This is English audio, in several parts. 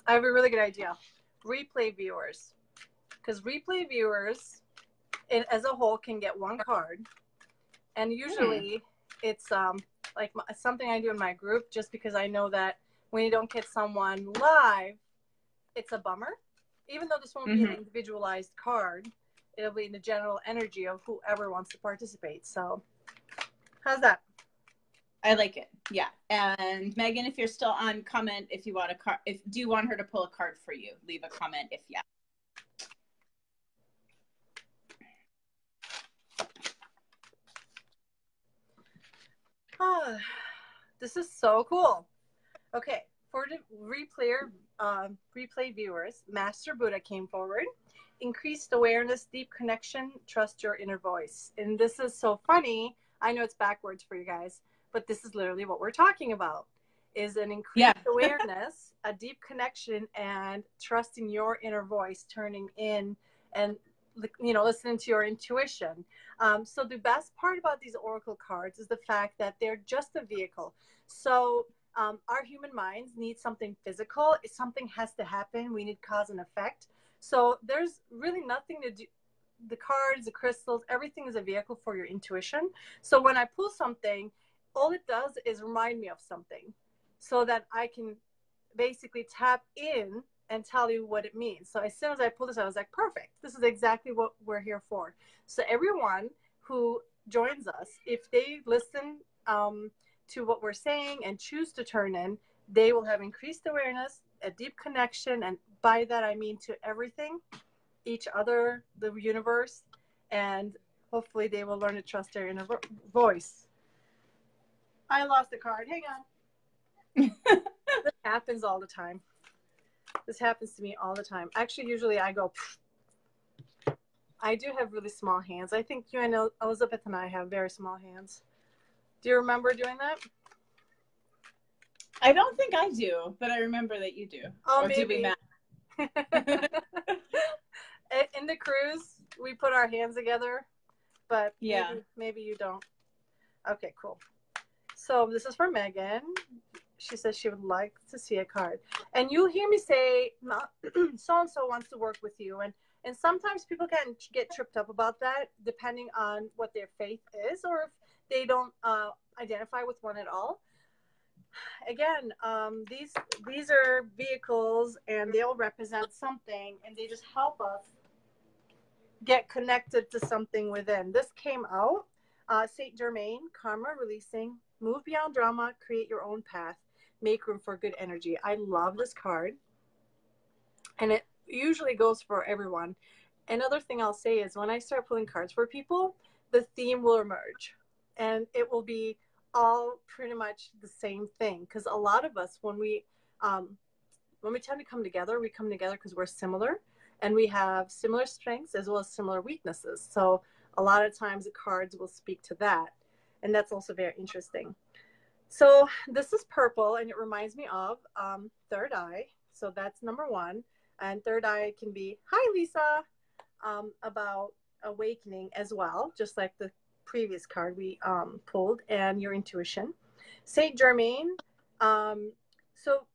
I have a really good idea. Replay viewers. Because replay viewers, as a whole, can get one card. And usually it's like something I do in my group, just because I know that when you don't get someone live, it's a bummer. Even though this won't be an individualized card, it'll be in the general energy of whoever wants to participate. So how's that? I like it. Yeah. And Megan, if you're still on, comment if you want a card. Do you want her to pull a card for you? Leave a comment if yeah. Oh, this is so cool. Okay, for the replay viewers, Master Buddha came forward. Increased awareness, deep connection, trust your inner voice. And this is so funny. I know it's backwards for you guys, but this is literally what we're talking about, is an increased awareness, a deep connection, and trusting your inner voice, turning in and, you know, listening to your intuition. So the best part about these oracle cards is the fact that they're just a vehicle. So our human minds need something physical. Something has to happen. We need cause and effect. So there's really nothing to do. The cards, the crystals, everything is a vehicle for your intuition. So when I pull something, all it does is remind me of something, so that I can basically tap in and tell you what it means. So as soon as I pulled this, I was like, perfect. This is exactly what we're here for. So everyone who joins us, if they listen to what we're saying and choose to turn in, they will have increased awareness, a deep connection, and by that I mean to everything, each other, the universe, and hopefully they will learn to trust their inner voice. I lost the card. Hang on. This happens all the time. This happens to me all the time. Actually, usually I go. I do have really small hands. I think you and Elizabeth and I have very small hands. Do you remember doing that? I don't think I do, but I remember that you do. Oh, or maybe. Do we match? In the cruise, we put our hands together, but yeah, maybe you don't. Okay, cool. So this is for Megan. She says she would like to see a card. And you'll hear me say, so-and-so wants to work with you. And sometimes people can get tripped up about that, depending on what their faith is, or if they don't identify with one at all. Again, these are vehicles, and they all represent something, and they just help us get connected to something within. This came out, Saint Germain, karma releasing, move beyond drama, create your own path, make room for good energy. I love this card, and it usually goes for everyone. Another thing I'll say is when I start pulling cards for people, the theme will emerge, and it will be all pretty much the same thing. Because a lot of us, when we tend to come together, we come together because we're similar, and we have similar strengths as well as similar weaknesses. So a lot of times the cards will speak to that, and that's also very interesting. So this is purple, and it reminds me of third eye. So that's number one. And third eye can be, hi, Lisa, about awakening as well, just like the previous card we pulled, and your intuition. Saint Germain, so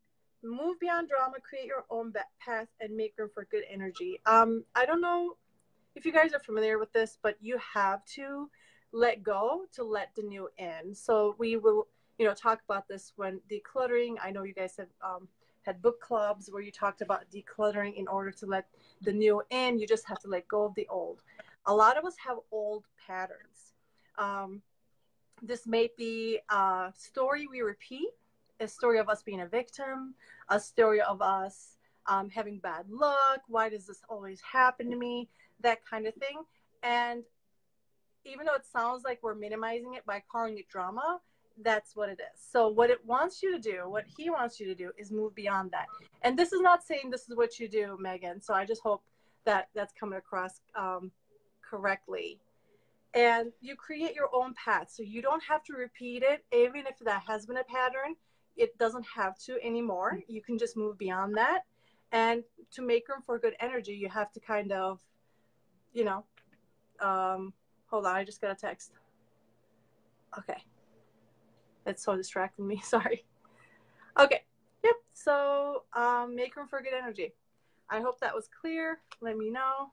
move beyond drama, create your own path, and make room for good energy. I don't know if you guys are familiar with this, but you have to let go to let the new in. So we will, talk about this when decluttering. I know you guys have had book clubs where you talked about decluttering. In order to let the new in, you just have to let go of the old. A lot of us have old patterns. This may be a story we repeat, a story of us being a victim, a story of us having bad luck. Why does this always happen to me? That kind of thing. And even though it sounds like we're minimizing it by calling it drama, that's what it is. So what it wants you to do, what he wants you to do, is move beyond that. And this is not saying this is what you do, Megan. So I just hope that that's coming across correctly. And you create your own path. So you don't have to repeat it. Even if that has been a pattern, it doesn't have to anymore. You can just move beyond that. And to make room for good energy, you have to kind of, hold on, I just got a text. Okay. It's so distracting me. Sorry. Okay. Yep. So make room for good energy. I hope that was clear. Let me know.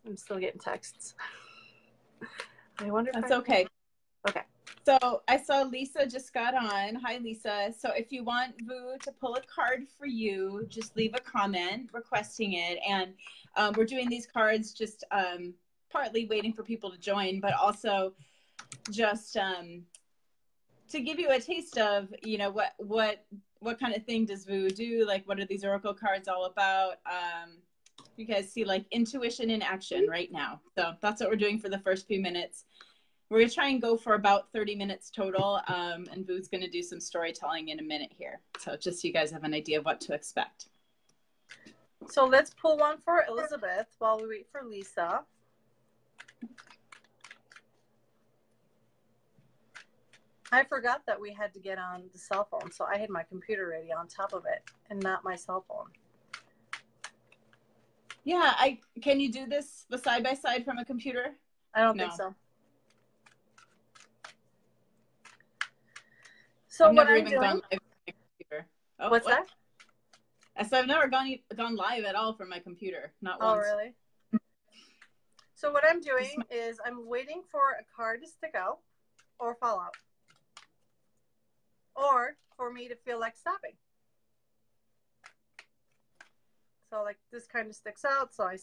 I'm still getting texts. I wonder if That's okay. Okay. So I saw Lisa just got on. Hi, Lisa. So if you want Vu to pull a card for you, just leave a comment requesting it. And we're doing these cards just partly waiting for people to join, but also just to give you a taste of, you know, what kind of thing does Vu do? Like, what are these oracle cards all about? You guys see like intuition in action right now. So that's what we're doing for the first few minutes. We're going to try and go for about 30 minutes total, and Vu's going to do some storytelling in a minute here. So just so you guys have an idea of what to expect. So let's pull one for Elizabeth while we wait for Lisa. I forgot that we had to get on the cell phone, so I had my computer ready on top of it and not my cell phone. Yeah, can you do this the side-by-side from a computer? I don't think so. So I've what never I'm even doing, gone live from my computer. Oh, what's that? So I've never gone live at all from my computer, not once. Oh, really? So what I'm doing is I'm waiting for a card to stick out or fall out, or for me to feel like stopping. So like this kind of sticks out, so I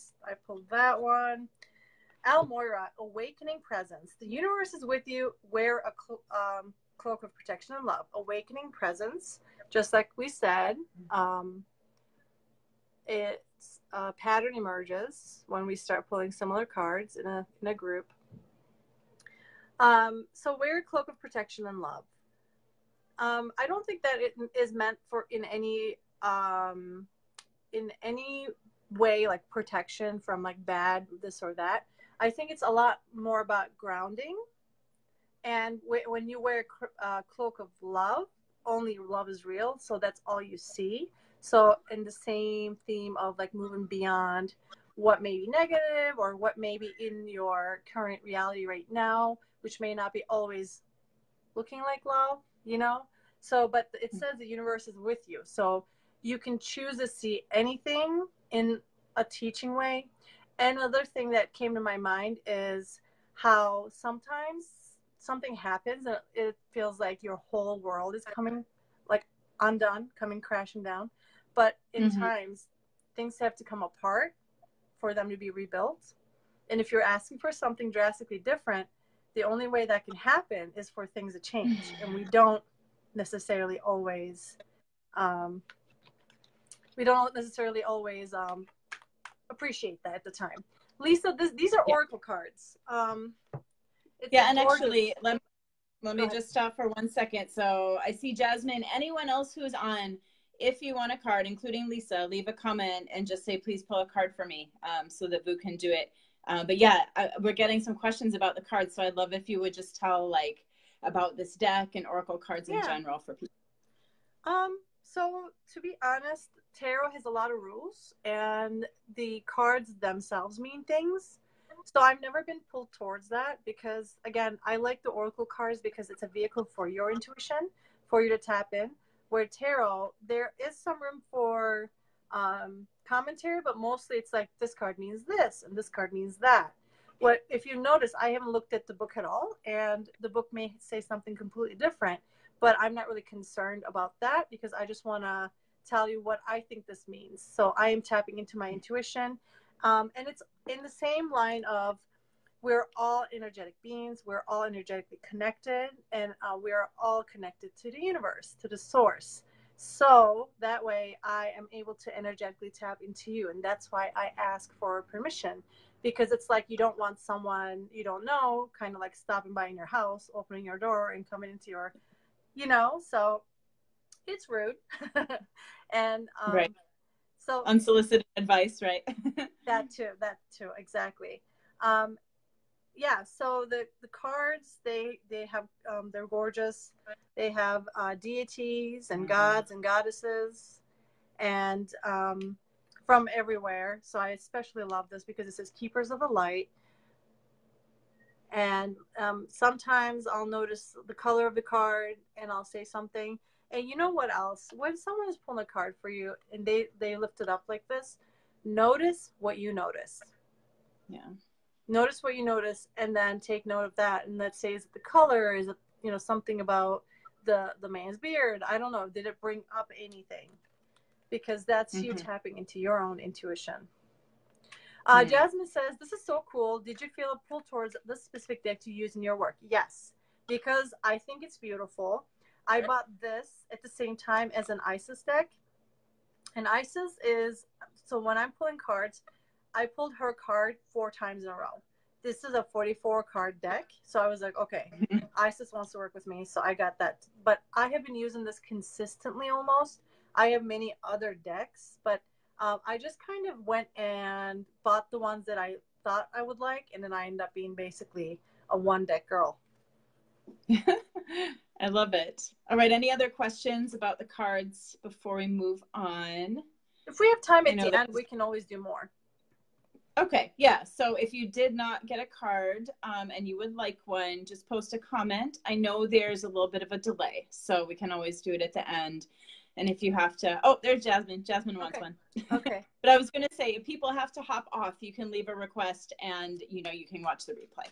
pulled that one. Almoira, awakening presence. The universe is with you. Wear a cloak of protection and love. Awakening presence, just like we said. It's a pattern emerges when we start pulling similar cards in a group. So wear a cloak of protection and love. I don't think that it is meant for in any way like protection from like bad this or that. I think it's a lot more about grounding. And when you wear a cloak of love, only love is real. So that's all you see. So in the same theme of like moving beyond what may be negative or what may be in your current reality right now, which may not be always looking like love, you know? So, but it says the universe is with you. So you can choose to see anything in a teaching way. And another thing that came to my mind is how sometimes something happens and it feels like your whole world is coming like undone, coming crashing down. But in times, things have to come apart for them to be rebuilt. And if you're asking for something drastically different, the only way that can happen is for things to change. And we don't necessarily always appreciate that at the time. Lisa, these are oracle cards. Yeah, and actually, let me just stop for 1 second. So I see Jasmine. Anyone else who's on, if you want a card, including Lisa, leave a comment and just say, please pull a card for me, so that Vu can do it. But yeah, we're getting some questions about the cards, so I'd love if you would just tell like about this deck and oracle cards in general for people. So to be honest, tarot has a lot of rules, and the cards themselves mean things. So I've never been pulled towards that because, again, I like the oracle cards because it's a vehicle for your intuition, for you to tap in. Where tarot, there is some room for commentary, but mostly it's like this card means this and this card means that. What if you notice, I haven't looked at the book at all, and the book may say something completely different, but I'm not really concerned about that because I just want to tell you what I think this means. So I am tapping into my intuition. And it's in the same line of we're all energetic beings. We're all energetically connected, and we're all connected to the universe, to the source. So that way I am able to energetically tap into you. And that's why I ask for permission, because it's like you don't want someone you don't know kind of like stopping by in your house, opening your door and coming into your, you know, so it's rude. And right. So unsolicited advice, right? that too, exactly. Yeah, so the cards, they have they're gorgeous. They have deities and gods and goddesses, and from everywhere. So I especially love this because it says keepers of the light. And sometimes I'll notice the color of the card and I'll say something. And you know what else? When someone is pulling a card for you and they lift it up like this, notice what you notice. Yeah. Notice what you notice, and then take note of that. And let's say, is it the color? Is it, you know, something about the man's beard? I don't know. Did it bring up anything? Because that's you tapping into your own intuition. Jasmine says, this is so cool. Did you feel a pull towards this specific deck to use in your work? Yes, because I think it's beautiful. I bought this at the same time as an Isis deck. And Isis is, so when I'm pulling cards, I pulled her card 4 times in a row. This is a 44 card deck. So I was like, okay, Isis wants to work with me. So I got that. But I have been using this consistently almost. I have many other decks, but I just kind of went and bought the ones that I thought I would like. And then I ended up being basically a one deck girl. I love it. All right. Any other questions about the cards before we move on? If we have time at the end, we can always do more. Okay. Yeah. So if you did not get a card and you would like one, just post a comment. I know there's a little bit of a delay, so we can always do it at the end. And if you have to, oh, there's Jasmine. Jasmine wants one. Okay. But I was going to say, if people have to hop off, you can leave a request and, you know, you can watch the replay.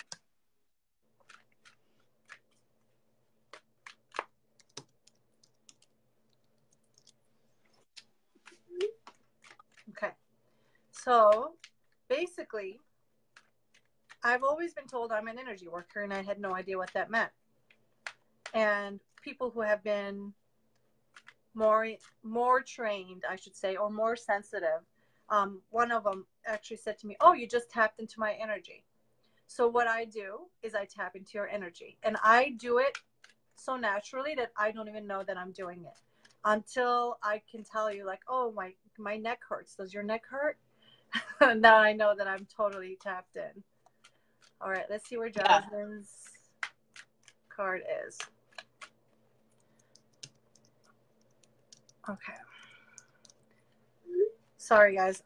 Okay. So basically, I've always been told I'm an energy worker, and I had no idea what that meant. And people who have been more trained, I should say, or more sensitive, one of them actually said to me, oh, you just tapped into my energy. So what I do is I tap into your energy, and I do it so naturally that I don't even know that I'm doing it until I can tell you, like, oh, my neck hurts. Does your neck hurt? Now I know that I'm totally tapped in. All right, let's see where Jasmine's card is. Okay. Sorry, guys.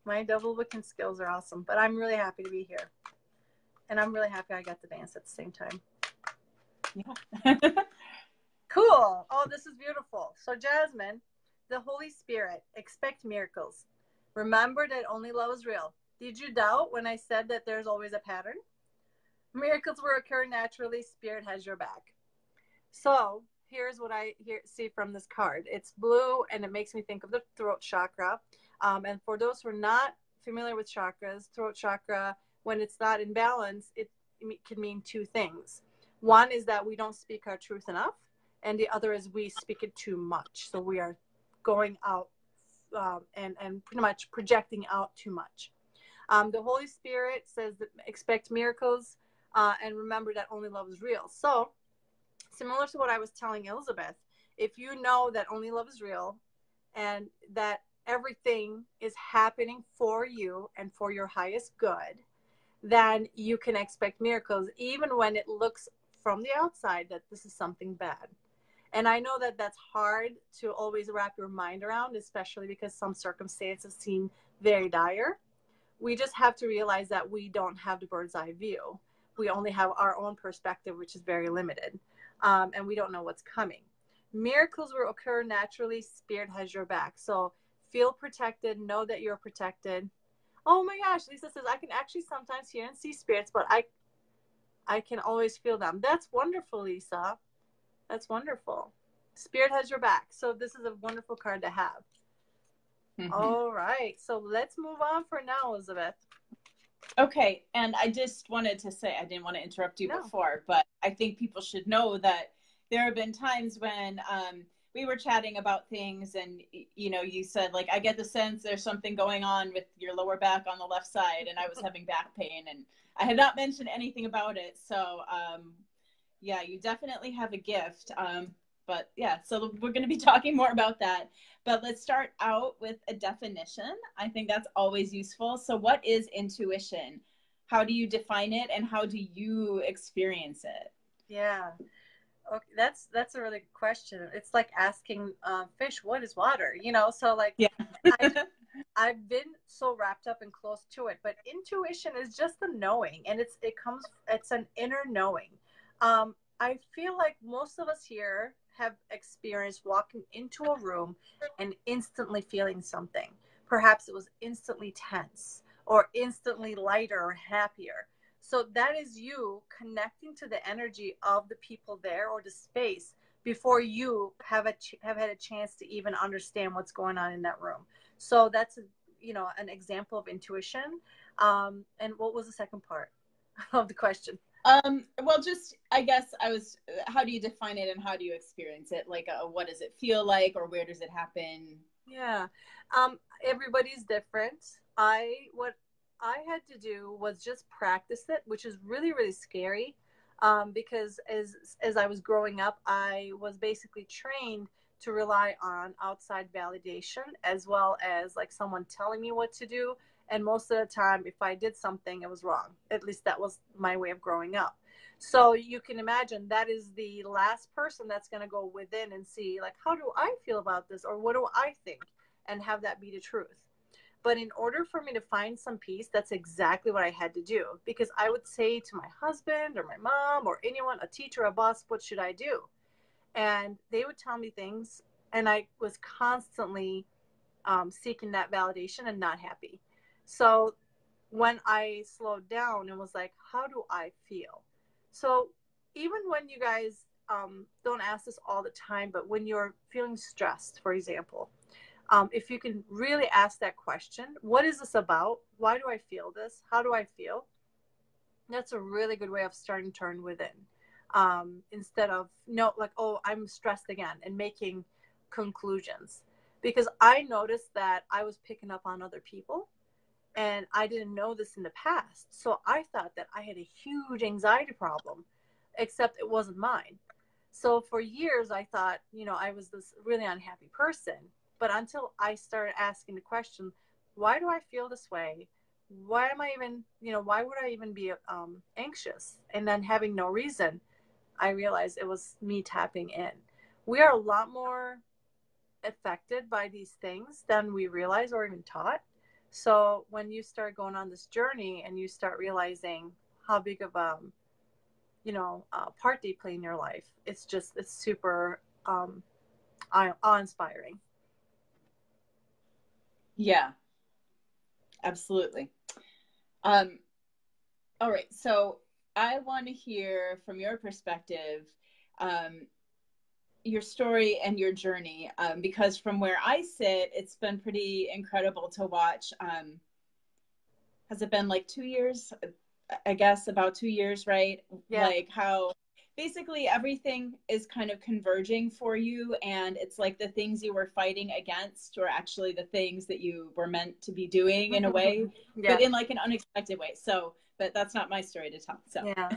My double Wiccan skills are awesome, but I'm really happy to be here. And I'm really happy I got to dance at the same time. Yeah. Cool. Oh, this is beautiful. So, Jasmine, the Holy Spirit, expect miracles. Remember that only love is real. Did you doubt when I said that there's always a pattern? Miracles will occur naturally. Spirit has your back. So, here's what I see from this card. It's blue, and it makes me think of the throat chakra. And for those who are not familiar with chakras, throat chakra, when it's not in balance, it can mean 2 things. One is that we don't speak our truth enough, and the other is we speak it too much. So we are going out and pretty much projecting out too much. The Holy Spirit says that expect miracles, and remember that only love is real. So similar to what I was telling Elizabeth, if you know that only love is real and that everything is happening for you and for your highest good, then you can expect miracles, even when it looks from the outside that this is something bad. And I know that that's hard to always wrap your mind around, especially because some circumstances seem very dire. We just have to realize that we don't have the bird's eye view. We only have our own perspective, which is very limited. And we don't know what's coming. Miracles will occur naturally. Spirit has your back. So feel protected. Know that you're protected. Oh my gosh, Lisa says, I can actually sometimes hear and see spirits, but I can always feel them. That's wonderful, Lisa. That's wonderful. Spirit has your back. So this is a wonderful card to have. Mm-hmm. All right. So let's move on for now, Elizabeth. Okay. And I just wanted to say, I didn't want to interrupt you before, but I think people should know that there have been times when we were chatting about things and, you know, you said, like, I get the sense there's something going on with your lower back on the left side, and I was having back pain, and I had not mentioned anything about it. So, yeah, you definitely have a gift. But yeah, so we're going to be talking more about that. But let's start out with a definition. I think that's always useful. So what is intuition? How do you define it, and how do you experience it? Yeah. Okay, that's a really good question. It's like asking fish, what is water? You know, so like, yeah. I've been so wrapped up and close to it, but intuition is just the knowing, and it's an inner knowing. I feel like most of us here have experienced walking into a room and instantly feeling something? Perhaps it was instantly tense or instantly lighter or happier. So that is you connecting to the energy of the people there or the space before you have had a chance to even understand what's going on in that room. So that's an example of intuition. And what was the second part of the question? Well, just, I guess how do you define it and how do you experience it? Like, what does it feel like, or where does it happen? Yeah. Everybody's different. What I had to do was just practice it, which is really, really scary. Because as I was growing up, I was basically trained to rely on outside validation as well as like someone telling me what to do. And most of the time, if I did something, it was wrong. At least that was my way of growing up. So you can imagine that is the last person that's going to go within and see, like, how do I feel about this? Or what do I think? And have that be the truth. But in order for me to find some peace, that's exactly what I had to do. Because I would say to my husband or my mom or anyone, a teacher, a boss, what should I do? And they would tell me things. And I was constantly seeking that validation and not happy. So when I slowed down and was like, how do I feel? So even when you guys don't ask this all the time, but when you're feeling stressed, for example, if you can really ask that question, what is this about? Why do I feel this? How do I feel? That's a really good way of starting to turn within. Instead of, no, like, oh, I'm stressed again, and making conclusions. Because I noticed that I was picking up on other people, and I didn't know this in the past. So I thought that I had a huge anxiety problem, except it wasn't mine. So for years, I thought, I was this really unhappy person. But until I started asking the question, why do I feel this way? Why am I even, why would I even be anxious? And then having no reason, I realized it was me tapping in. We are a lot more affected by these things than we realize or even taught. So when you start going on this journey and you start realizing how big of part they play in your life, it's super awe-inspiring. Yeah, absolutely. All right. So I want to hear from your perspective, your story and your journey, because from where I sit, it's been pretty incredible to watch. Has it been like 2 years? I guess about 2 years, right? Yeah. Like how basically everything is kind of converging for you, and it's like the things you were fighting against were actually the things that you were meant to be doing in a way, Yeah. but in like an unexpected way. So, but that's not my story to tell. So yeah.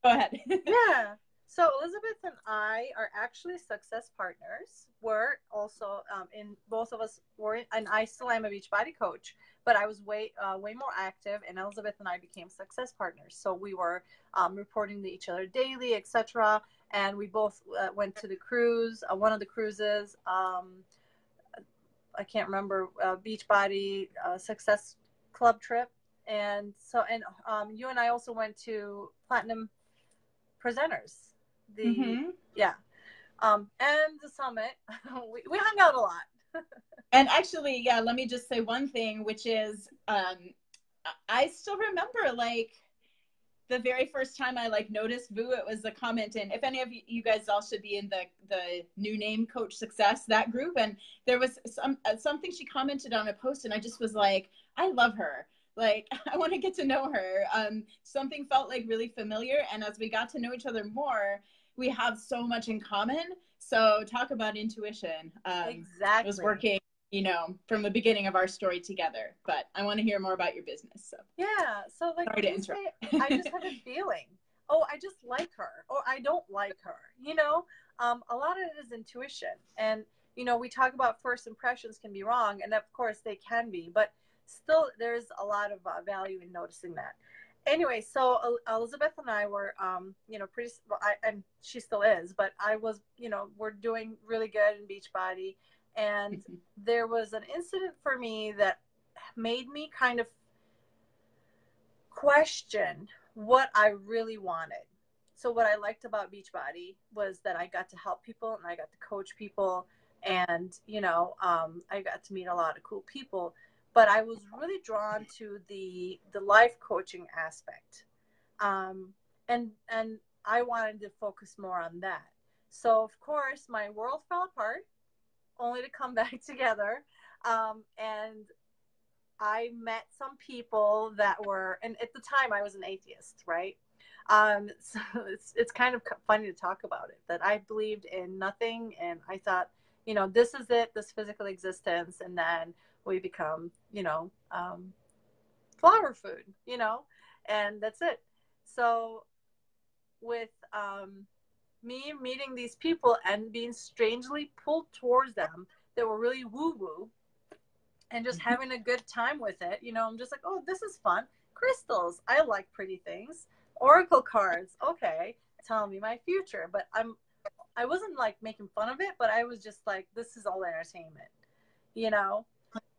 Go ahead. Yeah. So Elizabeth and I are actually success partners. We're also in both of us were in, and I still am a Beachbody coach, but I was way more active, and Elizabeth and I became success partners. So we were reporting to each other daily, etc. And we both went to the cruise, one of the cruises. I can't remember, Beachbody Success Club trip, and so you and I also went to Platinum Presenters. Yeah, and the summit. we hung out a lot. And actually, yeah, let me just say one thing, which is I still remember like the very first time I like noticed Vu. It was a comment, and if any of you guys all should be in the new name Coach Success, that group, and there was something she commented on a post, and I just was like, I love her. Like, I want to get to know her. Something felt like really familiar, and as we got to know each other more, we have so much in common. So talk about intuition. Exactly. It was working, from the beginning of our story together. But I want to hear more about your business. So yeah, so like, sorry to interrupt. I just had a feeling. Oh, I just like her, or I don't like her. A lot of it is intuition, and we talk about first impressions can be wrong, and of course they can be, but still there's a lot of value in noticing that. Anyway, so Elizabeth and I were, pretty, and she still is, but I was, we're doing really good in Beachbody. And there was an incident for me that made me kind of question what I really wanted. So what I liked about Beachbody was that I got to help people and I got to coach people, and I got to meet a lot of cool people. But I was really drawn to the life coaching aspect, and I wanted to focus more on that. So of course my world fell apart, only to come back together, and I met some people that were, and at the time I was an atheist, right? So it's kind of funny to talk about it, that I believed in nothing, and I thought, this is it, this physical existence, and then we become, flower food, and that's it. So with me meeting these people and being strangely pulled towards them, that were really woo woo, and just having a good time with it. I'm just like, oh, this is fun. Crystals, I like pretty things. Oracle cards, okay, tell me my future. But I wasn't like making fun of it, but I was just like, this is all entertainment, you know.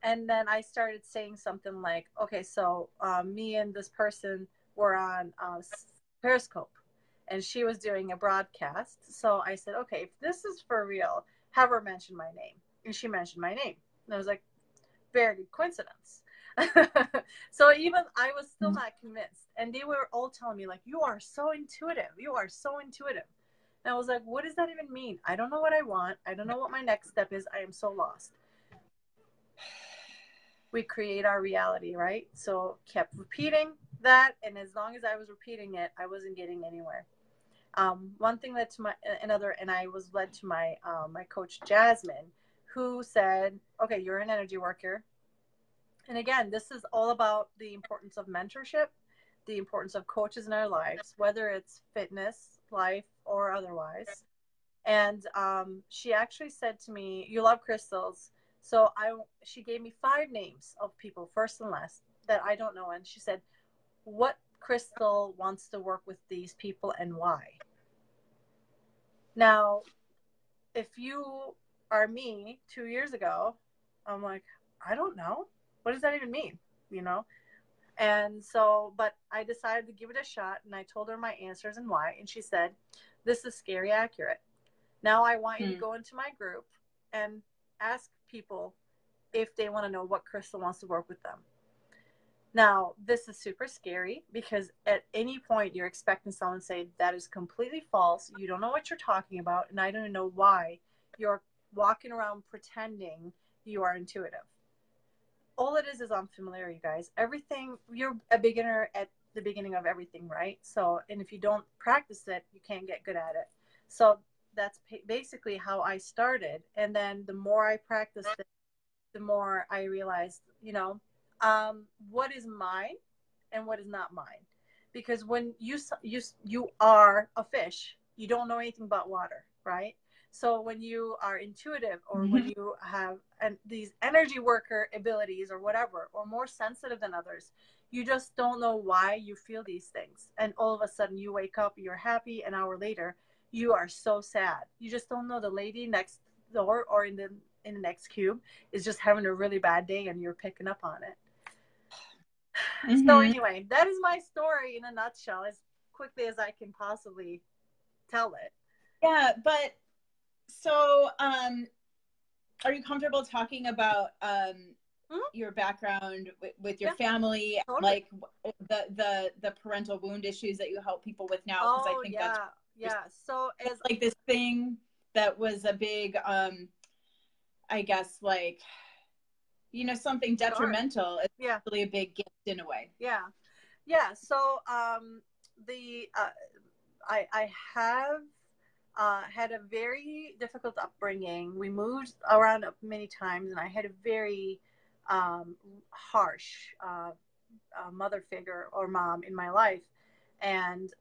And then I started saying something like, okay, so me and this person were on Periscope, and she was doing a broadcast. So I said, okay, if this is for real, have her mention my name. And she mentioned my name. And I was like, very good coincidence. So even I was still not convinced, and they were all telling me like, you are so intuitive, and I was like, what does that even mean? I don't know what I want. I don't know what my next step is. I am so lost. We create our reality, right? So kept repeating that, and as long as I was repeating it, I wasn't getting anywhere. One thing led to another, and I was led to my coach Jasmine, who said, okay, you're an energy worker. And again, this is all about the importance of mentorship, the importance of coaches in our lives, whether it's fitness, life, or otherwise. And she actually said to me, you love crystals. So she gave me 5 names of people, first and last, that I don't know. And she said, what crystal wants to work with these people and why? Now, if you are me 2 years ago, I'm like, I don't know. What does that even mean? And so, but I decided to give it a shot, and I told her my answers and why. And she said, this is scary accurate. Now I want you to go into my group and ask people if they want to know what crystal wants to work with them. Now, this is super scary, because at any point you're expecting someone to say, that is completely false. You don't know what you're talking about. And I don't know why you're walking around pretending you are intuitive. All it is unfamiliar, you guys. Everything, you're a beginner at the beginning of everything, right? So, and if you don't practice it, you can't get good at it. So that's basically how I started. And then the more I practiced it, the more I realized, what is mine and what is not mine. Because when you are a fish, you don't know anything about water, right? So when you are intuitive, or when you have these energy worker abilities or whatever, or more sensitive than others, you just don't know why you feel these things. And all of a sudden you wake up, you're happy. An hour later, you are so sad. You just don't know. The lady next door or in the next cube is just having a really bad day, and you're picking up on it. So anyway, that is my story in a nutshell, as quickly as I can possibly tell it. Yeah, but so are you comfortable talking about your background with your family, totally. like the parental wound issues that you help people with now? Because I think that's so it's like this thing that was a big I guess, like, something detrimental. It's really a big gift in a way. Yeah. So I have had a very difficult upbringing. We moved around many times, and I had a very harsh mother figure or mom in my life. And,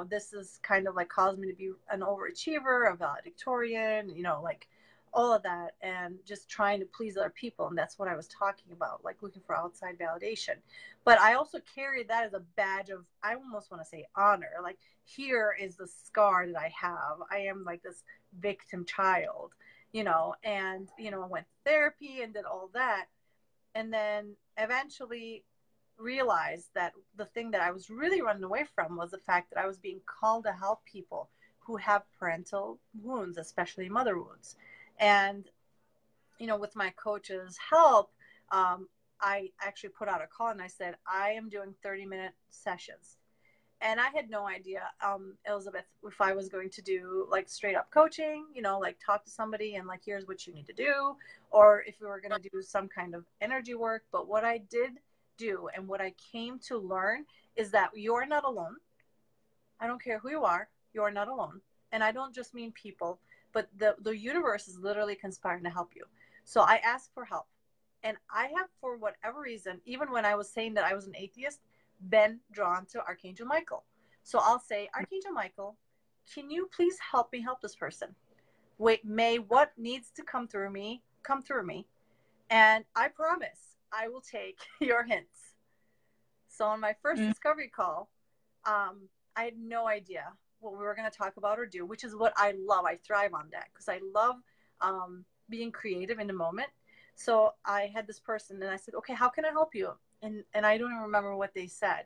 this is kind of like caused me to be an overachiever, a valedictorian, like all of that, and just trying to please other people. And that's what I was talking about, like looking for outside validation. But I also carry that as a badge of, I almost want to say, honor. Like, here is the scar that I have. I am like this victim child, and, I went to therapy and did all that. And then eventually realized that the thing that I was really running away from was the fact that I was being called to help people who have parental wounds, especially mother wounds. And, you know, with my coach's help, I actually put out a call and I said, I am doing 30-minute sessions. And I had no idea, Elizabeth, if I was going to do like straight up coaching, you know, like talk to somebody and like, here's what you need to do, or if we were going to do some kind of energy work. But what I did do and what I came to learn is that you're not alone. I don't care who you are, you're not alone. And I don't just mean people, but the universe is literally conspiring to help you. So I asked for help. And I have, for whatever reason, even when I was saying that I was an atheist, been drawn to Archangel Michael. So I'll say, Archangel Michael, can you please help me help this person? Wait, may what needs to come through me, come through me. And I promise I will take your hints. So on my first discovery call, I had no idea what we were going to talk about or do, which is what I love. I thrive on that because I love being creative in the moment. So I had this person and I said, okay, how can I help you? And I don't even remember what they said.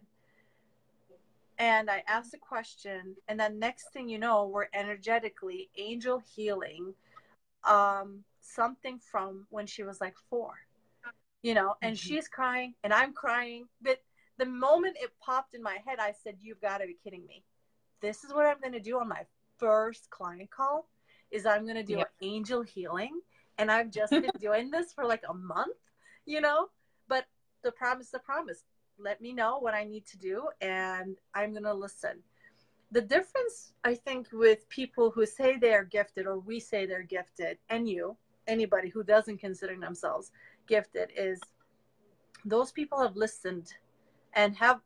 And I asked a question, and then next thing you know, we're energetically angel healing something from when she was like 4, you know, and she's crying and I'm crying. But the moment it popped in my head, I said, you've got to be kidding me. This is what I'm going to do on my first client call is I'm going to do an angel healing. And I've just been doing this for like a month, you know, but the promise, let me know what I need to do and I'm going to listen. The difference, I think, with people who say they're gifted or we say they're gifted and anybody who doesn't consider themselves gifted is those people have listened and have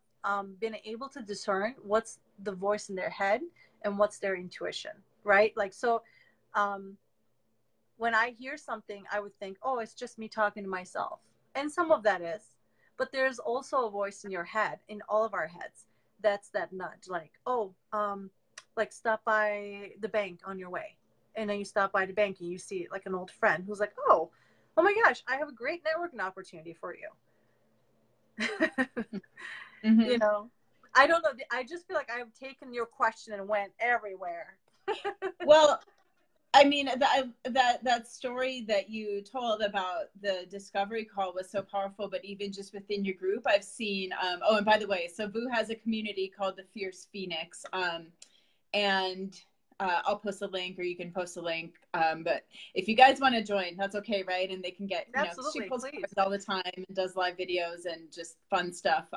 been able to discern what's the voice in their head and what's their intuition, right? Like, so when I hear something, I would think, oh, it's just me talking to myself. And some of that is, but there's also a voice in your head, in all of our heads. That's that nudge, like, oh, like stop by the bank on your way. And then you stop by the bank and you see like an old friend who's like, oh my gosh, I have a great networking opportunity for you. You know, I don't know. I just feel like I've taken your question and went everywhere. Well, I mean, that story that you told about the discovery call was so powerful, but even just within your group, I've seen, oh, and by the way, so Boo has a community called the Fierce Phoenix. And I'll post a link or you can post a link. But if you guys want to join, that's okay, right? And they can get, you know, she posts all the time and does live videos and just fun stuff.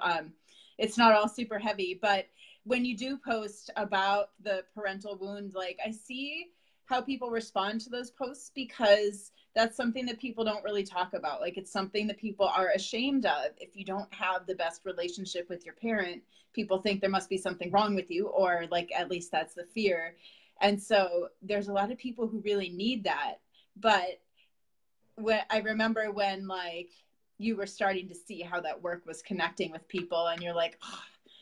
It's not all super heavy, but when you do post about the parental wound, like I see how people respond to those posts because that's something that people don't really talk about. Like it's something that people are ashamed of. If you don't have the best relationship with your parent, people think there must be something wrong with you, or like at least that's the fear. And so there's a lot of people who really need that. But when I remember when like you were starting to see how that work was connecting with people and you're like, oh,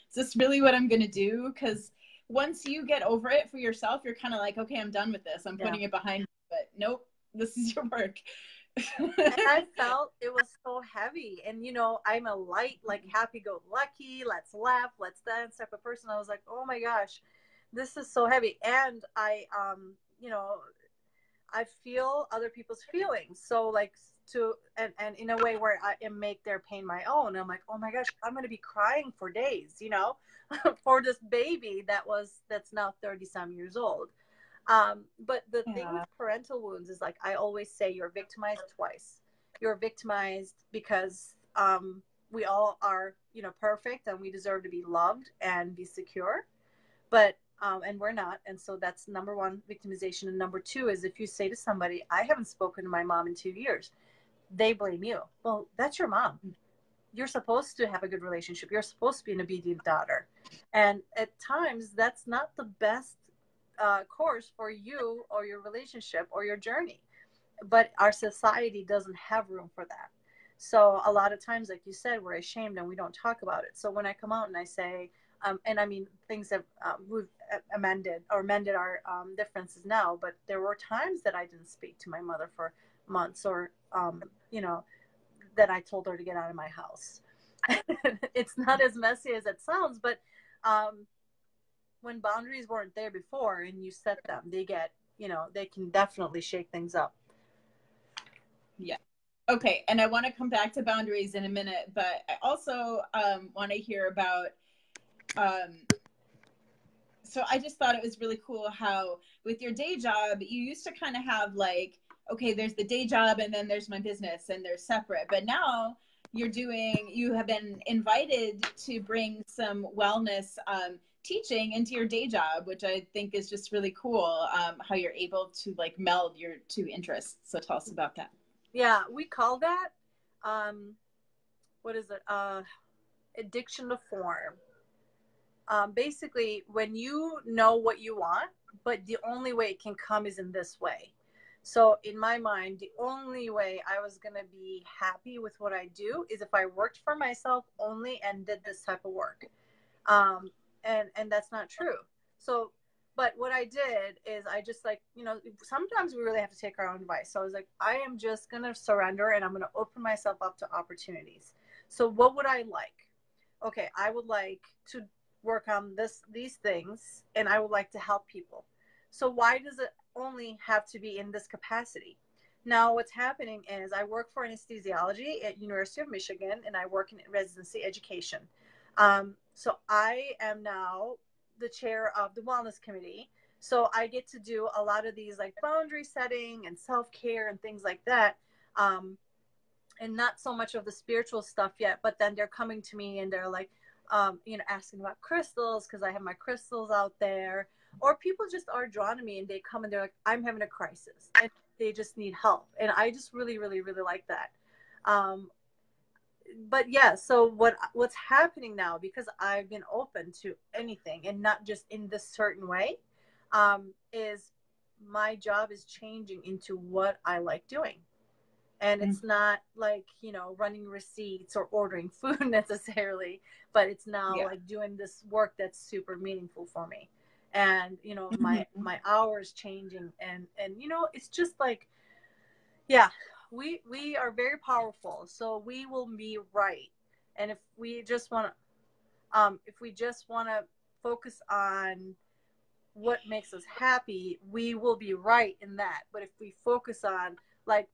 is this really what I'm going to do? Because once you get over it for yourself, you're kind of like, okay, I'm done with this. I'm putting it behind me. But nope, this is your work. And I felt it was so heavy. And, you know, I'm a light, like happy-go-lucky, let's laugh, let's dance type of person. I was like, oh my gosh, this is so heavy. And I, you know, I feel other people's feelings. So like and in a way where I make their pain my own. I'm like, oh my gosh, I'm going to be crying for days, you know, for this baby that's now 30 some years old. But the thing with parental wounds is like, I always say you're victimized twice. You're victimized because, we all are, you know, perfect and we deserve to be loved and be secure, but, and we're not. And so that's number one, victimization. And number two is if you say to somebody, I haven't spoken to my mom in 2 years, they blame you. Well, that's your mom. You're supposed to have a good relationship. You're supposed to be an obedient daughter. And at times that's not the best course for you or your relationship or your journey. But our society doesn't have room for that. So a lot of times, like you said, we're ashamed and we don't talk about it. So when I come out and I say, and I mean, things have we've mended our differences now, but there were times that I didn't speak to my mother for months, or you know, that I told her to get out of my house. It's not as messy as it sounds, but when boundaries weren't there before and you set them, they get, they can definitely shake things up. Yeah. Okay. And I want to come back to boundaries in a minute, but I also want to hear about, so I just thought it was really cool how with your day job, you used to kind of have like, okay, there's the day job and then there's my business and they're separate. But now you have been invited to bring some wellness teaching into your day job, which I think is just really cool, how you're able to like meld your two interests. So tell us about that. Yeah, we call that, what is it? Addiction to form. Basically, when you know what you want, but the only way it can come is in this way. So in my mind, the only way I was going to be happy with what I do is if I worked for myself only and did this type of work. And that's not true. So, but what I did is I just like, sometimes we really have to take our own advice. So I was like, I am just going to surrender and I'm going to open myself up to opportunities. So what would I like? Okay, I would like to work on these things, and I would like to help people. So why does it only have to be in this capacity? Now what's happening is I work for anesthesiology at University of Michigan, and I work in residency education. So I am now the chair of the wellness committee. So I get to do a lot of these like boundary setting and self-care and things like that. And not so much of the spiritual stuff yet, but then they're coming to me and they're like, asking about crystals because I have my crystals out there, or people just are drawn to me and they come and they're like, I'm having a crisis and they just need help. And I just really, really, really like that. But yeah, so what's happening now, because I've been open to anything and not just in this certain way, is my job is changing into what I like doing. And it's not like, running receipts or ordering food necessarily, but it's now like doing this work that's super meaningful for me. And, my hours changing and, it's just like, yeah, we are very powerful. So we will be right. And if we just want to focus on what makes us happy, we will be right in that. But if we focus on like,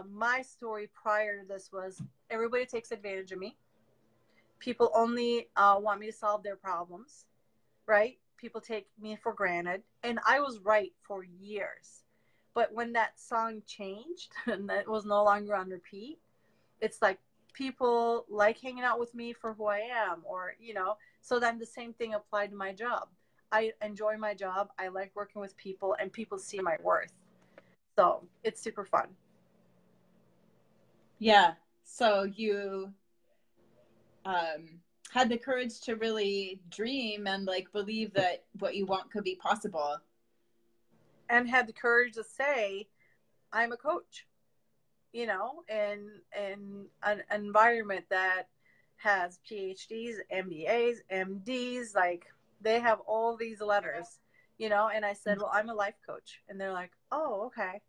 my story prior to this was everybody takes advantage of me. People only want me to solve their problems, right? People take me for granted. And I was right for years. But when that song changed and that was no longer on repeat, it's like people like hanging out with me for who I am, or, so then the same thing applied to my job. I enjoy my job. I like working with people and people see my worth. So it's super fun. Yeah. So you had the courage to really dream and like believe that what you want could be possible. And had the courage to say, I'm a coach, in an environment that has PhDs, MBAs, MDs, like they have all these letters, and I said, well, I'm a life coach. And they're like, oh, okay.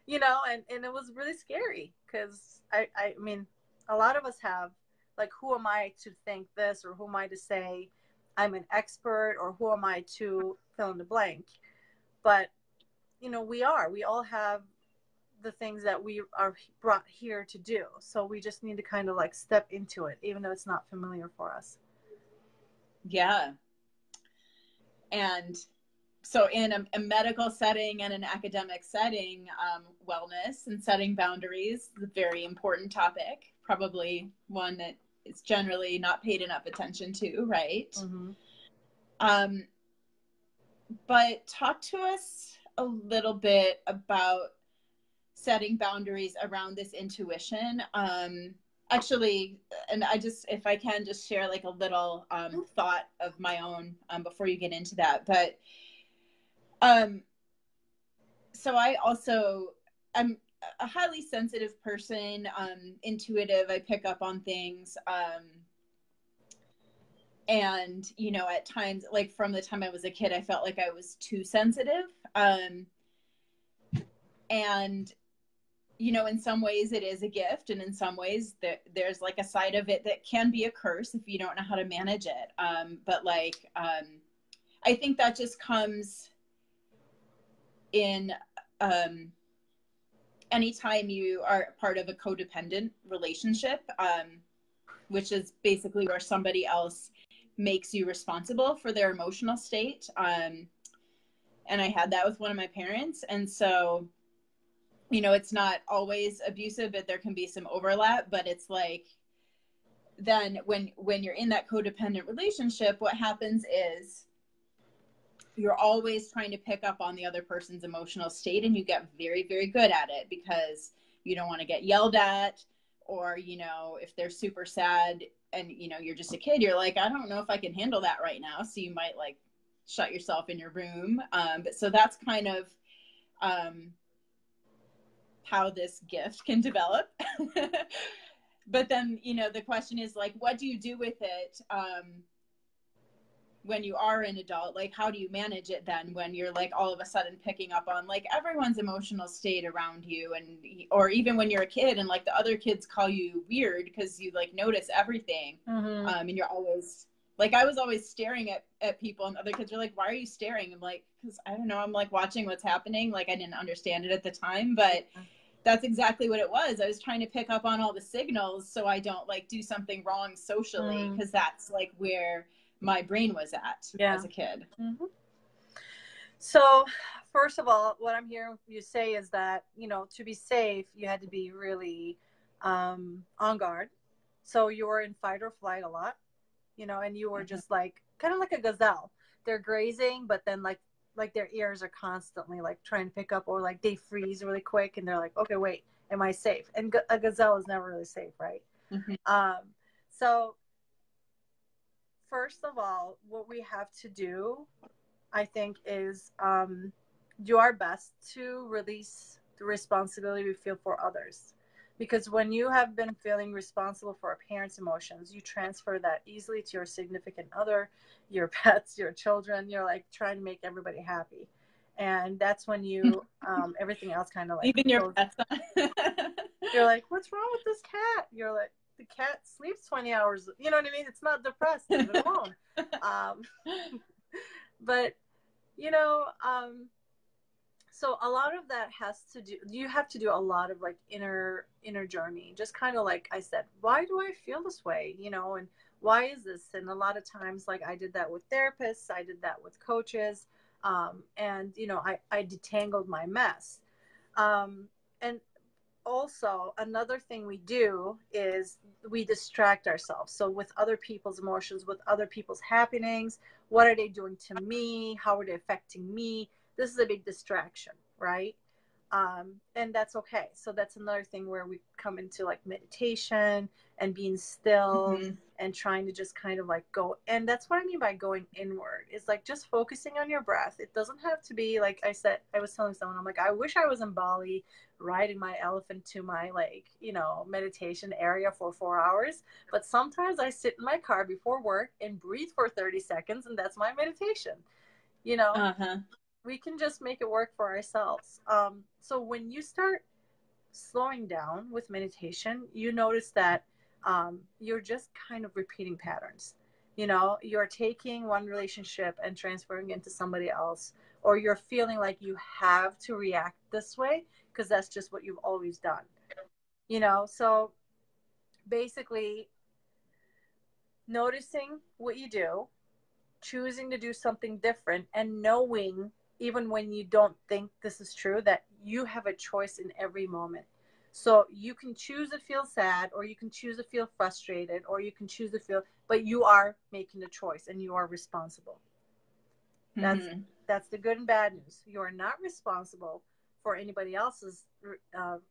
And it was really scary because I mean, a lot of us have like, who am I to think this, or who am I to say I'm an expert, or who am I to fill in the blank? But, we all have the things that we are brought here to do. So we just need to kind of like step into it, even though it's not familiar for us. Yeah. And so in a medical setting and an academic setting, wellness and setting boundaries is a very important topic, probably one that is generally not paid enough attention to, right? Mm-hmm. But talk to us a little bit about setting boundaries around this intuition. Actually, and if I can just share like a little thought of my own before you get into that. But so I'm a highly sensitive person, intuitive. I pick up on things. And, at times, like from the time I was a kid, I felt like I was too sensitive. And, you know, in some ways it is a gift, and in some ways there's like a side of it that can be a curse if you don't know how to manage it. But like, I think that just comes in anytime you are part of a codependent relationship, which is basically where somebody else makes you responsible for their emotional state. And I had that with one of my parents. And so, you know, it's not always abusive, but there can be some overlap. But it's like, then when you're in that codependent relationship, what happens is you're always trying to pick up on the other person's emotional state, and you get very, very good at it because you don't want to get yelled at, or, you know, if they're super sad and, you know, you're just a kid, you're like, I don't know if I can handle that right now. So you might like shut yourself in your room. But so that's kind of how this gift can develop. But then, you know, the question is like, what do you do with it when you are an adult? Like, how do you manage it then when you're like all of a sudden picking up on like everyone's emotional state around you, and or even when you're a kid and like the other kids call you weird because you like notice everything. And you're always like, I was always staring at people, and other kids are like, why are you staring? I'm like, because I don't know, I'm like watching what's happening. Like, I didn't understand it at the time, but that's exactly what it was. I was trying to pick up on all the signals so I don't like do something wrong socially, because that's like where my brain was at as a kid. So first of all, what I'm hearing you say is that, you know, to be safe, you had to be really on guard. So you were in fight or flight a lot, you know, and you were just like, kind of like a gazelle. They're grazing, but then like their ears are constantly like trying to pick up, or like they freeze really quick and they're like, okay, wait, am I safe? And a gazelle is never really safe, right? So first of all, what we have to do, I think, is do our best to release the responsibility we feel for others. Because when you have been feeling responsible for a parent's emotions, you transfer that easily to your significant other, your pets, your children. You're like trying to make everybody happy. And that's when you, everything else kind of like, even your pets. You're like, what's wrong with this cat? You're like, the cat sleeps 20 hours. You know what I mean? It's not depressed. Leave it alone. But, you know, so a lot of that has to do, you have to do a lot of like inner journey. Just kind of like I said, why do I feel this way? You know, and why is this? And a lot of times, like I did that with therapists, I did that with coaches. And, you know, I detangled my mess. And also another thing we do is we distract ourselves. So with other people's emotions, with other people's happenings, what are they doing to me? How are they affecting me? This is a big distraction, right? And that's okay. So that's another thing where we come into like meditation and being still and trying to just kind of like go. And that's what I mean by going inward. It's like just focusing on your breath. It doesn't have to be like I said, I was telling someone, I'm like, I wish I was in Bali riding my elephant to my like, you know, meditation area for 4 hours. But sometimes I sit in my car before work and breathe for 30 seconds. And that's my meditation, you know. We can just make it work for ourselves. So when you start slowing down with meditation, you notice that you're just kind of repeating patterns. You know, you're taking one relationship and transferring it into somebody else, or you're feeling like you have to react this way because that's just what you've always done. You know, so basically noticing what you do, choosing to do something different, and knowing, even when you don't think this is true, that you have a choice in every moment. So you can choose to feel sad, or you can choose to feel frustrated, or you can choose to feel, but you are making a choice and you are responsible. That's the good and bad news. You are not responsible for anybody else's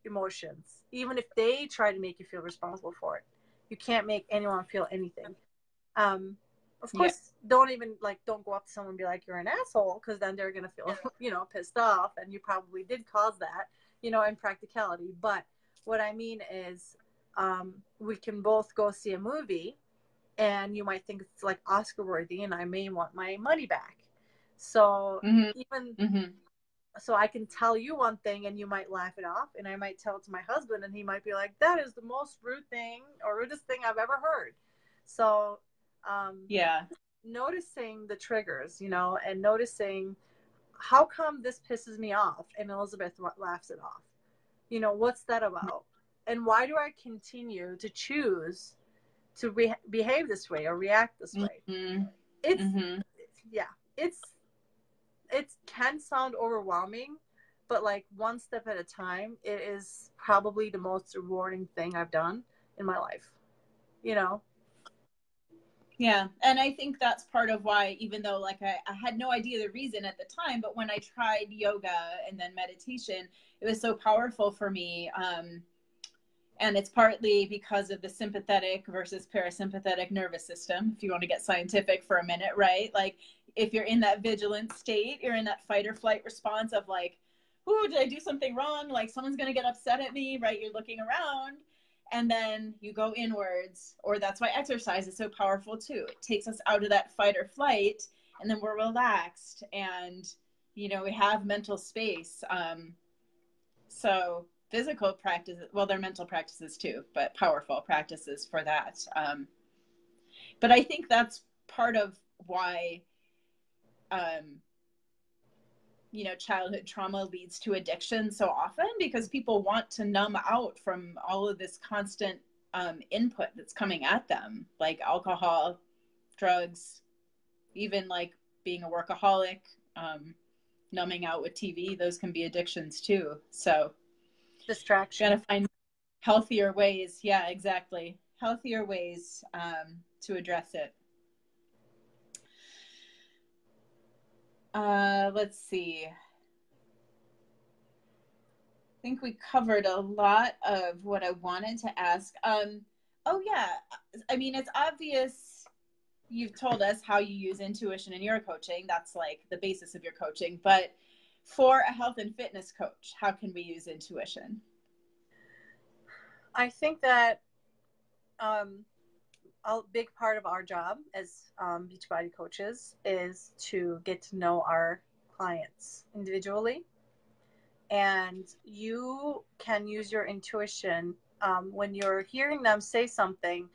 emotions, even if they try to make you feel responsible for it. You can't make anyone feel anything. Of course, don't go up to someone and be like, you're an asshole, because then they're going to feel, you know, pissed off, and you probably did cause that, you know, in practicality. But what I mean is, we can both go see a movie, and you might think it's like Oscar worthy, and I may want my money back. So even So I can tell you one thing and you might laugh it off, and I might tell it to my husband and he might be like, that is the most rude thing or rudest thing I've ever heard. So Yeah. noticing the triggers, and noticing how come this pisses me off and Elizabeth laughs it off. What's that about? And why do I continue to choose to behave this way or react this way? Mm-hmm. It's, Mm-hmm. yeah, it can sound overwhelming, but like one step at a time, it is probably the most rewarding thing I've done in my life, Yeah. And I think that's part of why, even though like I had no idea the reason at the time, but when I tried yoga and then meditation, it was so powerful for me. And it's partly because of the sympathetic versus parasympathetic nervous system, if you want to get scientific for a minute, right? Like if you're in that vigilant state, you're in that fight or flight response of like, oh, did I do something wrong? Like someone's going to get upset at me, right? You're looking around and then you go inwards, or that's why exercise is so powerful too. It takes us out of that fight or flight and then we're relaxed and, we have mental space. So physical practices, well, they're mental practices too, but powerful practices for that. But I think that's part of why, childhood trauma leads to addiction so often, because people want to numb out from all of this constant input that's coming at them, like alcohol, drugs, even like being a workaholic, numbing out with TV. Those can be addictions too. So distraction. gotta find healthier ways. Yeah, exactly. Healthier ways to address it. Let's see. I think we covered a lot of what I wanted to ask. Oh yeah, I mean, it's obvious you've told us how you use intuition in your coaching. That's like the basis of your coaching. But for a health and fitness coach, how can we use intuition? I think that a big part of our job as Beachbody coaches is to get to know our clients individually. And you can use your intuition when you're hearing them say something.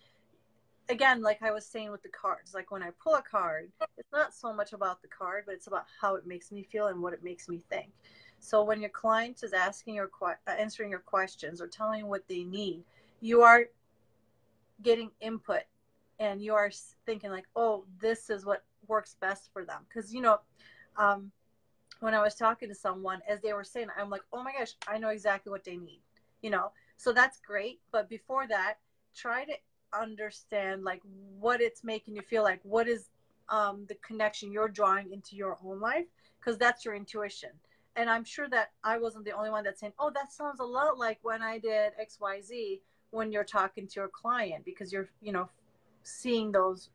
Again, like I was saying with the cards, like when I pull a card, it's not so much about the card, but it's about how it makes me feel and what it makes me think. So when your client is answering your questions or telling you what they need, you are getting input and you are thinking like, oh, this is what works best for them. Because, when I was talking to someone, as they were saying, I'm like, oh my gosh, I know exactly what they need, so that's great. But before that, try to understand like what it's making you feel like, what is the connection you're drawing into your own life, because that's your intuition. And I'm sure that I wasn't the only one that's saying, oh, that sounds a lot like when I did XYZ, when you're talking to your client, because you're seeing those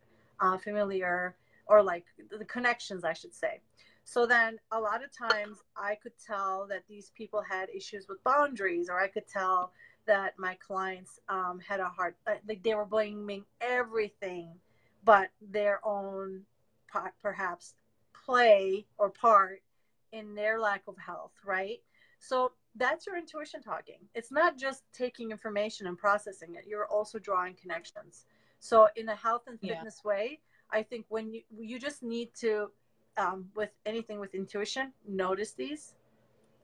familiar, or like the connections, I should say. So then a lot of times I could tell that these people had issues with boundaries, or I could tell that my clients had a hard, like they were blaming everything but their own perhaps play or part in their lack of health, right? So that's your intuition talking. It's not just taking information and processing it. You're also drawing connections. So in a health and fitness way, I think when you just need to, with anything with intuition, notice these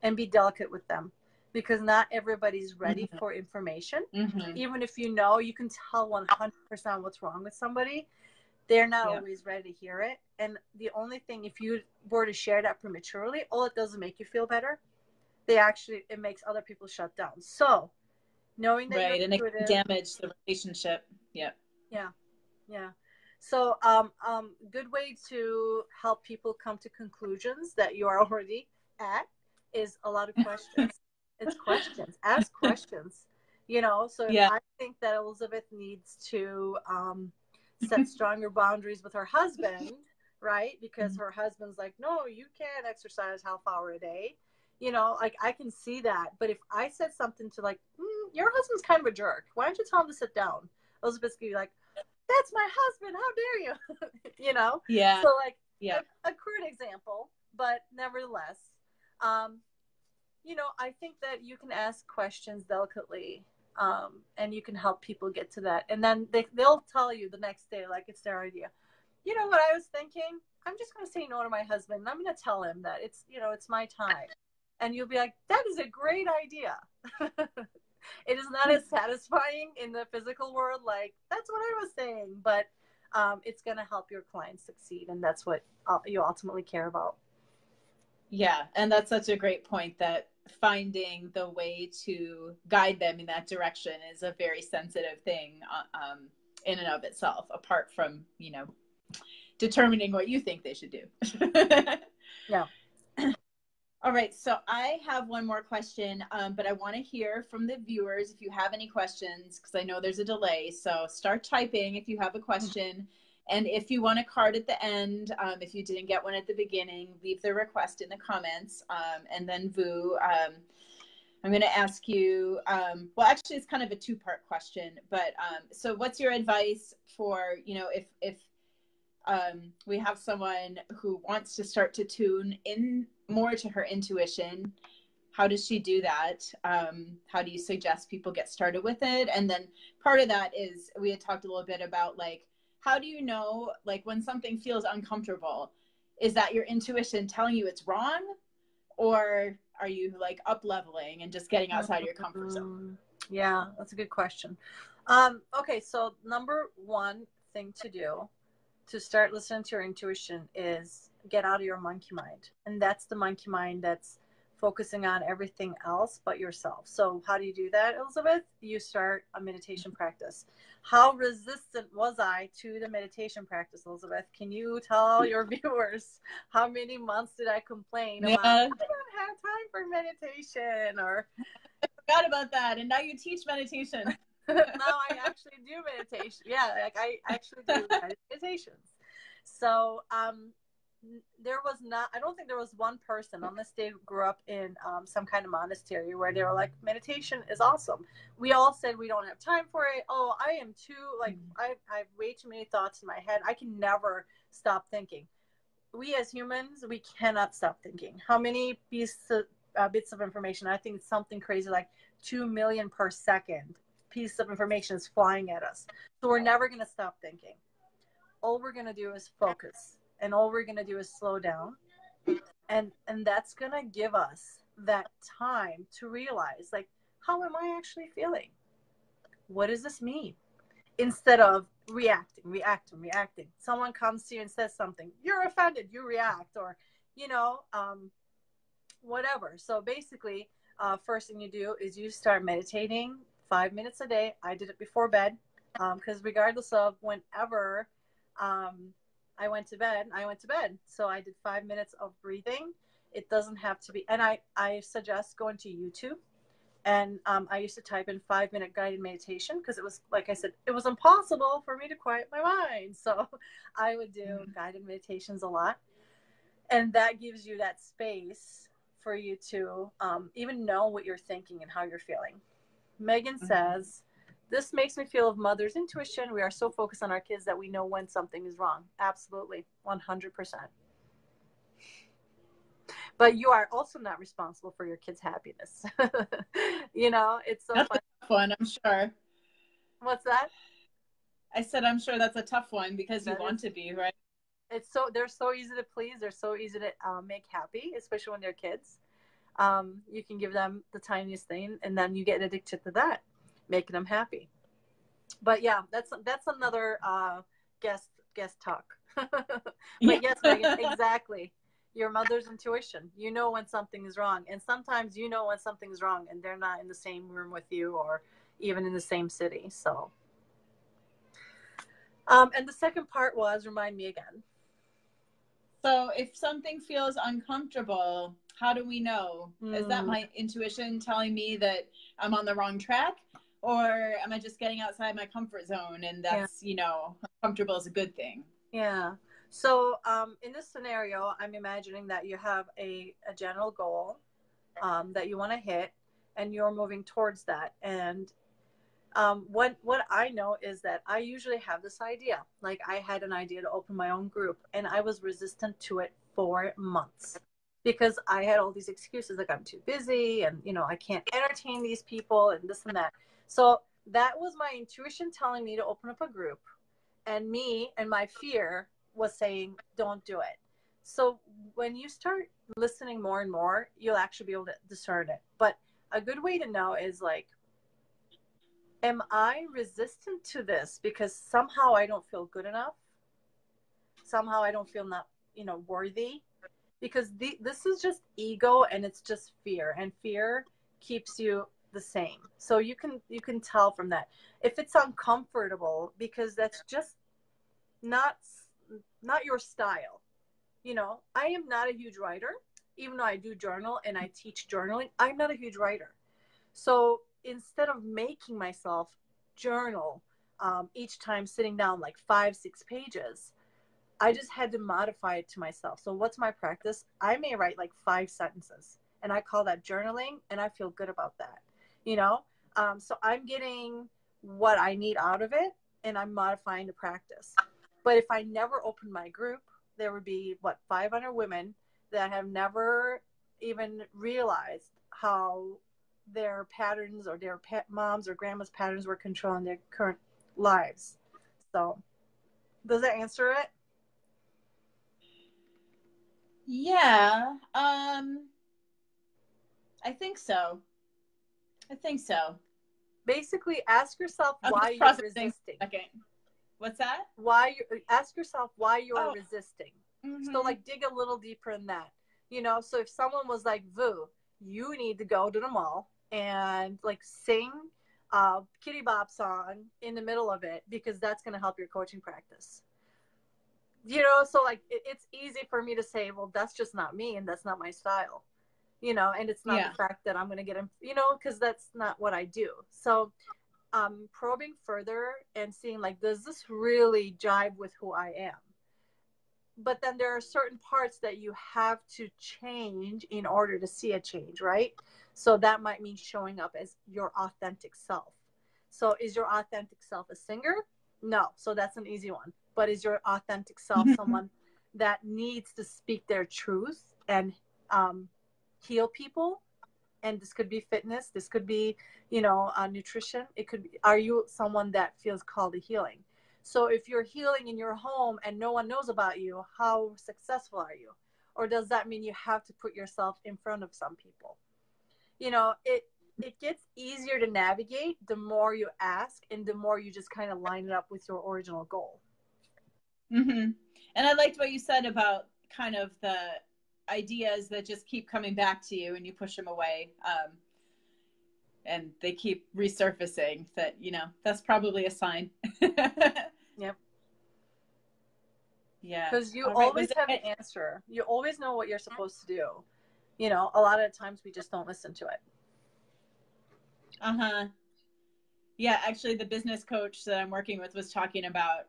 and be delicate with them, because not everybody's ready for information. Even if you can tell 100% what's wrong with somebody, they're not always ready to hear it. And the only thing, if you were to share that prematurely, all it does is make you feel better. It makes other people shut down. So knowing that right, and it can damage the relationship. Yeah. So good way to help people come to conclusions that you are already at is a lot of questions. It's questions. Ask questions. So I think that Elizabeth needs to set stronger boundaries with her husband, right? Because her husband's like, no, you can't exercise half hour a day. Like I can see that. But if I said something to like, your husband's kind of a jerk, why don't you tell him to sit down? Elizabeth's gonna be like, that's my husband, how dare you? Yeah. So like a crude example, but nevertheless, You know, I think that you can ask questions delicately, and you can help people get to that. And then they'll tell you the next day, like it's their idea. You know what I was thinking? I'm just going to say no to my husband. And I'm going to tell him that it's, you know, it's my time. And you'll be like, that is a great idea. It is not as satisfying in the physical world. Like, that's what I was saying. But it's going to help your clients succeed. And that's what you ultimately care about. Yeah. And that's such a great point, that finding the way to guide them in that direction is a very sensitive thing in and of itself, apart from, you know, determining what you think they should do. Yeah. All right. So I have one more question, but I want to hear from the viewers if you have any questions, because I know there's a delay. So start typing if you have a question. And if you want a card at the end, if you didn't get one at the beginning, leave the request in the comments. And then Vu, I'm going to ask you, well, actually, it's kind of a two-part question. But so what's your advice for, you know, if we have someone who wants to start to tune in more to her intuition, how does she do that? How do you suggest people get started with it? And then part of that is, we had talked a little bit about, like, how do you know, like, when something feels uncomfortable, is that your intuition telling you it's wrong? Or are you like up leveling and just getting outside your comfort zone? Yeah, that's a good question. Okay, so number one thing to do to start listening to your intuition is get out of your monkey mind. And that's the monkey mind that's focusing on everything else but yourself. So how do you do that, Elizabeth? You start a meditation practice. How resistant was I to the meditation practice, Elizabeth? Can you tell your viewers how many months did I complain about, I don't have time for meditation, or I forgot about that, and now you teach meditation. now I actually do meditation. Yeah, like I actually do meditations. So there was not, I don't think there was one person unless they grew up in some kind of monastery where they were like, meditation is awesome. We all said we don't have time for it. Oh, I am too, like, I have way too many thoughts in my head. I can never stop thinking. We as humans, we cannot stop thinking. How many bits of information? I think it's something crazy like 2 million per second piece of information is flying at us. So we're never going to stop thinking. All we're going to do is focus. And all we're going to do is slow down. And that's going to give us that time to realize, like, how am I actually feeling? What does this mean? Instead of reacting. Someone comes to you and says something. You're offended. You react, or, you know, whatever. So basically, first thing you do is you start meditating 5 minutes a day. I did it before bed, because regardless of whenever I went to bed. So I did 5 minutes of breathing. It doesn't have to be, and I suggest going to YouTube. And I used to type in 5-minute guided meditation, because it was, like I said, it was impossible for me to quiet my mind. So I would do guided meditations a lot. And that gives you that space for you to even know what you're thinking and how you're feeling. Megan says, this makes me feel of mother's intuition. We are so focused on our kids that we know when something is wrong. Absolutely. 100%. But you are also not responsible for your kids' happiness. You know, it's so That's fun. A tough one, I'm sure. What's that? I said, I'm sure that's a tough one, because you want to be, right? They're so easy to please. They're so easy to make happy, especially when they're kids. You can give them the tiniest thing, and then you get addicted to that, making them happy. But yeah, that's another guest talk. But yes, Megan, exactly. Your mother's intuition. You know when something is wrong, and sometimes you know when something's wrong, and they're not in the same room with you, or even in the same city. So, and the second part was, remind me again. So if something feels uncomfortable, how do we know? Is that my intuition telling me that I'm on the wrong track? Or am I just getting outside my comfort zone, and that's, you know, comfortable is a good thing? Yeah. So in this scenario, I'm imagining that you have a general goal that you want to hit, and you're moving towards that. And what I know is that I usually have this idea. Like, I had an idea to open my own group, and I was resistant to it for months because I had all these excuses, like I'm too busy and, I can't entertain these people and this and that. So that was my intuition telling me to open up a group, and me and my fear was saying, don't do it. So when you start listening more and more, you'll actually be able to discern it. But a good way to know is like, am I resistant to this because somehow I don't feel good enough? Somehow I don't feel not, worthy? Because this is just ego, and it's just fear, and fear keeps you the same. So you can tell from that if it's uncomfortable, because that's just not your style. I am not a huge writer, even though I do journal and I teach journaling. I'm not a huge writer. So instead of making myself journal each time sitting down like 5-6 pages, I just had to modify it to myself. So what's my practice? I may write like 5 sentences, and I call that journaling, and I feel good about that. So I'm getting what I need out of it, and I'm modifying the practice. But if I never opened my group, there would be 500 women that have never even realized how their patterns or their moms or grandma's patterns were controlling their current lives. So does that answer it? Yeah. I think so. Basically, ask yourself why you're resisting. Okay. What's that? Ask yourself why you are resisting. Mm-hmm. So like dig a little deeper in that. So if someone was like, Vu, you need to go to the mall and like sing a Kitty Bop song in the middle of it, because that's going to help your coaching practice. So like it's easy for me to say, well, that's just not me, and that's not my style. And it's not the fact that I'm going to get him, because that's not what I do. So probing further and seeing like, does this really jive with who I am? But then there are certain parts that you have to change in order to see a change, right? So that might mean showing up as your authentic self. So is your authentic self a singer? No. So that's an easy one. But is your authentic self someone that needs to speak their truth and heal people? And this could be fitness. This could be, nutrition. It could be, are you someone that feels called to healing? So if you're healing in your home and no one knows about you, how successful are you? Or does that mean you have to put yourself in front of some people? It gets easier to navigate the more you ask, and the more you just kind of line it up with your original goal. Mm-hmm. And I liked what you said about kind of the ideas that just keep coming back to you and you push them away. And they keep resurfacing. That, that's probably a sign. Yep. Yeah. Because you always have an answer. You always know what you're supposed to do. A lot of times we just don't listen to it. Uh-huh. Yeah, actually the business coach that I'm working with was talking about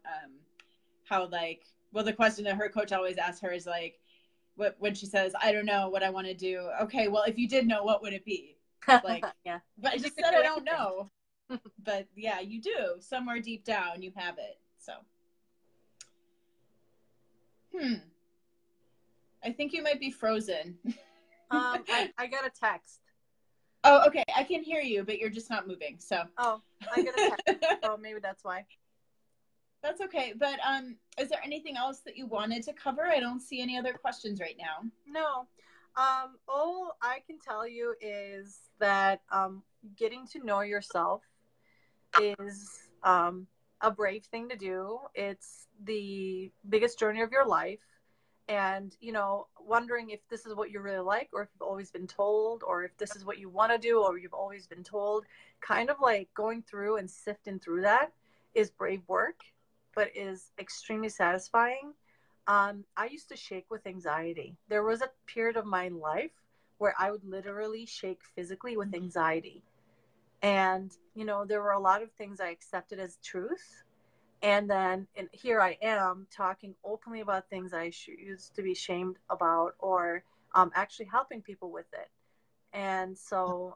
how the question that her coach always asks her is like, when she says, I don't know what I want to do. Okay, well, if you did know, what would it be? Like, yeah. But I just said I don't know. But yeah, you do. Somewhere deep down, you have it. So. I think you might be frozen. I got a text. Oh, okay. I can hear you, but you're just not moving. So. Oh, I got a text. So maybe that's why. That's okay. But is there anything else that you wanted to cover? I don't see any other questions right now. No. All I can tell you is that getting to know yourself is a brave thing to do. It's the biggest journey of your life. And, wondering if this is what you really like, or if you've always been told, or if this is what you want to do, or you've always been told, kind of like going through and sifting through that is brave work, but is extremely satisfying. I used to shake with anxiety. There was a period of my life where I would literally shake physically with anxiety. And, there were a lot of things I accepted as truth. And then here I am talking openly about things I used to be shamed about, or actually helping people with it. And so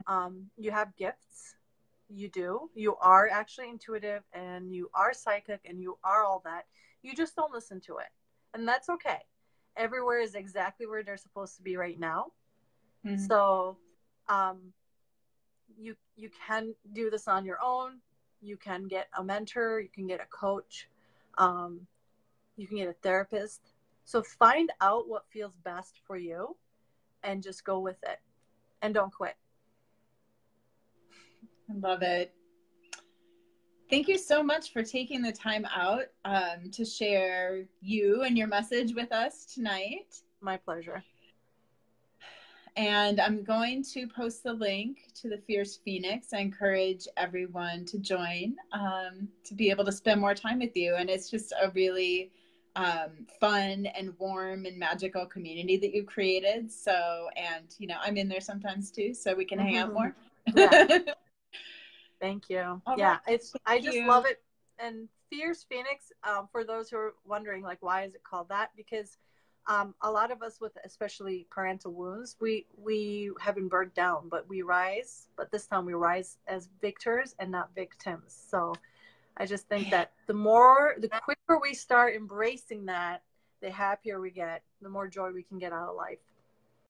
you have gifts. You do. You are actually intuitive, and you are psychic, and you are all that. You just don't listen to it. And that's okay. everywhere is exactly where they're supposed to be right now. Mm-hmm. So you can do this on your own. You can get a mentor, you can get a coach, you can get a therapist. So find out what feels best for you and just go with it, and don't quit. I love it. Thank you so much for taking the time out to share you and your message with us tonight. My pleasure. And I'm going to post the link to the Fierce Phoenix. I encourage everyone to join, to be able to spend more time with you. And it's just a really fun and warm and magical community that you've created. So, and, you know, I'm in there sometimes too, so we can hang out more. Yeah. Thank you. All yeah, right. I just love it. And Fierce Phoenix, for those who are wondering, like, why is it called that? Because a lot of us with especially parental wounds, we have been burnt down, but we rise. But this time we rise as victors and not victims. So I just think that the quicker we start embracing that, the happier we get, the more joy we can get out of life.